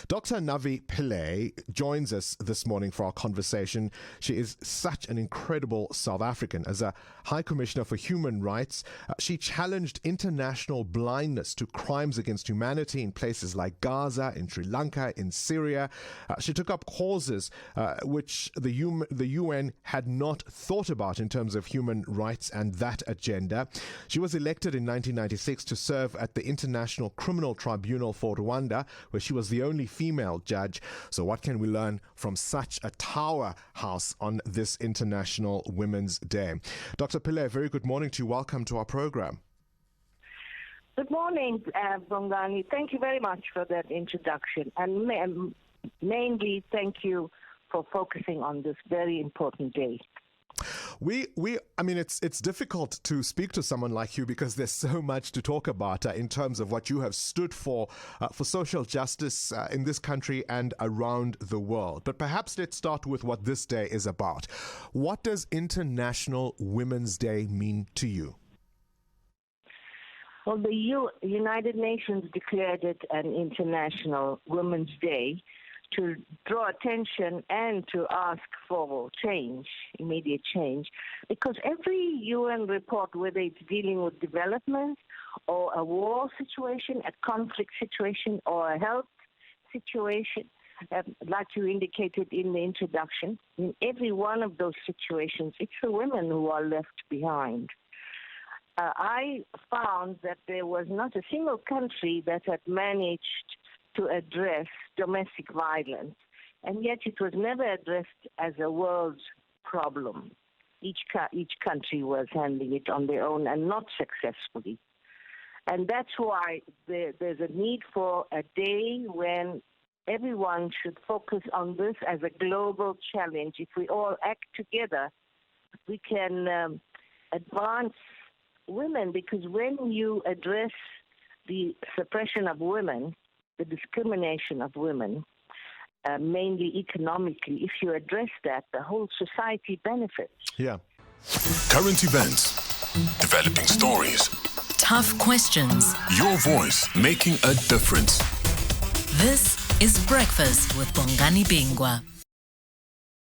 Dr Navi Pillay joins us this morning for our conversation. She is such an incredible South African. As a High Commissioner for Human Rights, she challenged international blindness to crimes against humanity in places like Gaza, in Sri Lanka, in Syria. She took up causes which the UN had not thought about in terms of human rights and that agenda. She was elected in 1996 to serve at the International Criminal Tribunal for Rwanda, where she was the only female judge. So what can we learn from such a powerhouse on this International Women's Day? Dr. Pillay, very good morning to you. Welcome to our program. Good morning, Bongani. Thank you very much for that introduction. And mainly, thank you for focusing on this very important day. I mean, it's difficult to speak to someone like you because there's so much to talk about in terms of what you have stood for social justice in this country and around the world. But perhaps let's start with what this day is about. What does International Women's Day mean to you? Well, the United Nations declared it an International Women's Day to draw attention and to ask for change, immediate change, because every UN report, whether it's dealing with development or a war situation, a conflict situation, or a health situation, like you indicated in the introduction, in every one of those situations, it's the women who are left behind. I found that there was not a single country that had managed to address domestic violence, and yet it was never addressed as a world problem. Each country was handling it on their own and not successfully. And that's why there's a need for a day when everyone should focus on this as a global challenge. If we all act together, we can advance women, because when you address the suppression of women, the discrimination of women, mainly economically, if you address that, the whole society benefits. Yeah. Current events, developing stories, tough questions. Your voice making a difference. This is Breakfast with Bongani Bingwa.